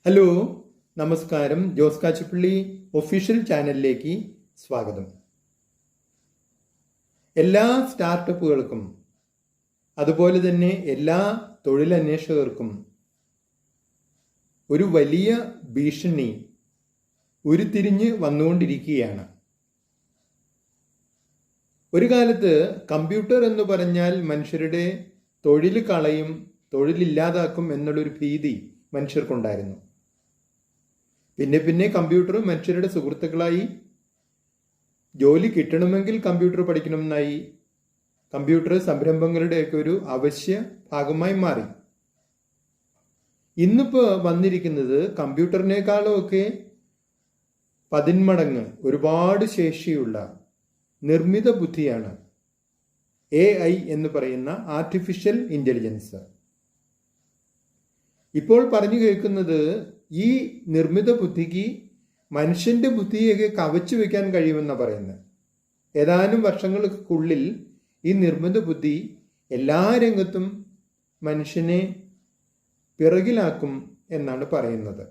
Hello, നമസ്കാരം. Jose Kachippally official ചാനലിലേക്ക് സ്വാഗതം. എല്ലാ സ്റ്റാർട്ടപ്പുകൾക്കും അതുപോലെ തന്നെ എല്ലാ തൊഴിലന്വേഷകർക്കും ഒരു വലിയ ഭീഷണി ഉരുത്തിരിഞ്ഞ് വന്നുകൊണ്ടിരിക്കുകയാണ്. ഒരു കാലത്ത് കമ്പ്യൂട്ടർ എന്ന് പറഞ്ഞാൽ മനുഷ്യരുടെ തൊഴിൽ കളയും, തൊഴിലില്ലാതാക്കും എന്നുള്ളൊരു ഭീതി മനുഷ്യർക്കുണ്ടായിരുന്നു. പിന്നെ കമ്പ്യൂട്ടർ മനുഷ്യരുടെ സുഹൃത്തുക്കളായി. ജോലി കിട്ടണമെങ്കിൽ കമ്പ്യൂട്ടർ പഠിക്കണമെന്നായി. കമ്പ്യൂട്ടർ സംരംഭങ്ങളുടെയൊക്കെ ഒരു അവശ്യ ഭാഗമായി മാറി. ഇന്നിപ്പോൾ വന്നിരിക്കുന്നത് കമ്പ്യൂട്ടറിനേക്കാളും ഒക്കെ 10 മടങ്ങ് ഒരുപാട് ശേഷിയുള്ള നിർമ്മിത ബുദ്ധിയാണ് AI എന്ന് പറയുന്ന ആർട്ടിഫിഷ്യൽ ഇൻ്റലിജൻസ്. ഇപ്പോൾ പറഞ്ഞു കേൾക്കുന്നത് ഈ നിർമ്മിത ബുദ്ധിക്ക് മനുഷ്യന്റെ ബുദ്ധിയൊക്കെ കവച്ചു വെക്കാൻ കഴിയുമെന്നാണ് പറയുന്നത്. ഏതാനും വർഷങ്ങൾക്കുള്ളിൽ ഈ നിർമ്മിത ബുദ്ധി എല്ലാ രംഗത്തും മനുഷ്യനെ പിറകിലാക്കും എന്നാണ് പറയുന്നത്.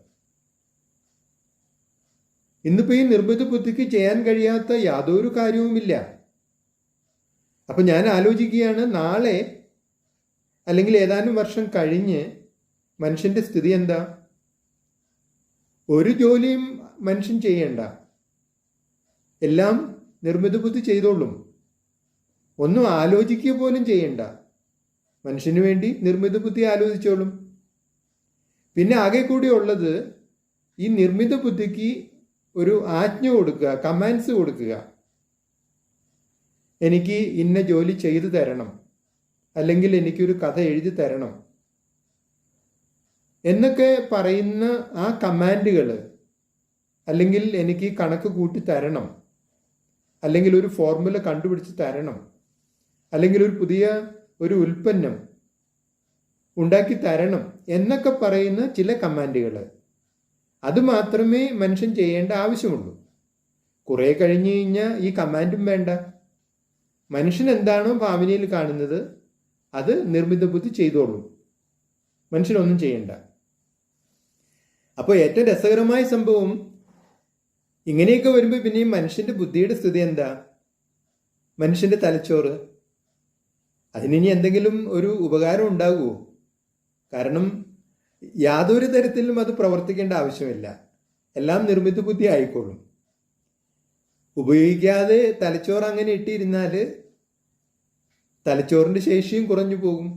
ഇന്നിപ്പോൾ ഈ നിർമ്മിത ബുദ്ധിക്ക് ചെയ്യാൻ കഴിയാത്ത യാതൊരു കാര്യവുമില്ല. അപ്പൊ ഞാൻ ആലോചിക്കുകയാണ്, നാളെ അല്ലെങ്കിൽ ഏതാനും വർഷം കഴിഞ്ഞ് മനുഷ്യന്റെ സ്ഥിതി എന്താ? ഒരു ജോലിയും മനുഷ്യൻ ചെയ്യണ്ട, എല്ലാം നിർമ്മിത ബുദ്ധി ചെയ്തോളും. ഒന്നും ആലോചിക്കുക പോലും ചെയ്യണ്ട, മനുഷ്യന് വേണ്ടി നിർമ്മിത ബുദ്ധി ആലോചിച്ചോളും. പിന്നെ ആകെ കൂടി ഉള്ളത് ഈ നിർമ്മിത ബുദ്ധിക്ക് ഒരു ആജ്ഞ കൊടുക്കുക, കമാൻഡ്സ് കൊടുക്കുക. എനിക്ക് ഇന്ന ജോലി ചെയ്തു തരണം, അല്ലെങ്കിൽ എനിക്കൊരു കഥ എഴുതി തരണം എന്നൊക്കെ പറയുന്ന ആ കമാൻഡുകൾ, അല്ലെങ്കിൽ എനിക്ക് കണക്ക് കൂട്ടി തരണം, അല്ലെങ്കിൽ ഒരു ഫോർമുല കണ്ടുപിടിച്ച് തരണം, അല്ലെങ്കിൽ ഒരു പുതിയ ഒരു ഉൽപ്പന്നം ഉണ്ടാക്കി തരണം എന്നൊക്കെ പറയുന്ന ചില കമാൻഡുകൾ, അത് മാത്രമേ മനുഷ്യൻ ചെയ്യേണ്ട ആവശ്യമുള്ളൂ. കുറെ കഴിഞ്ഞ് കഴിഞ്ഞാൽ ഈ കമാൻഡും വേണ്ട. മനുഷ്യൻ എന്താണോ ഭാവനയിൽ കാണുന്നത് അത് നിർമ്മിത ബുദ്ധി ചെയ്തോളൂ, മനുഷ്യനൊന്നും ചെയ്യണ്ട. അപ്പോൾ ഏറ്റവും രസകരമായ സംഭവം, ഇങ്ങനെയൊക്കെ വരുമ്പോൾ പിന്നെ ഈ മനുഷ്യന്റെ ബുദ്ധിയുടെ സ്ഥിതി എന്താ? മനുഷ്യന്റെ തലച്ചോറ്, അതിനി എന്തെങ്കിലും ഒരു ഉപകാരം ഉണ്ടാകുമോ? കാരണം യാതൊരു തരത്തിലും അത് പ്രവർത്തിക്കേണ്ട ആവശ്യമില്ല, എല്ലാം നിർമ്മിത ബുദ്ധി ആയിക്കോളും. ഉപയോഗിക്കാതെ തലച്ചോറ് അങ്ങനെ ഇട്ടിരുന്നാൽ തലച്ചോറിന്റെ ശേഷിയും കുറഞ്ഞു പോകും.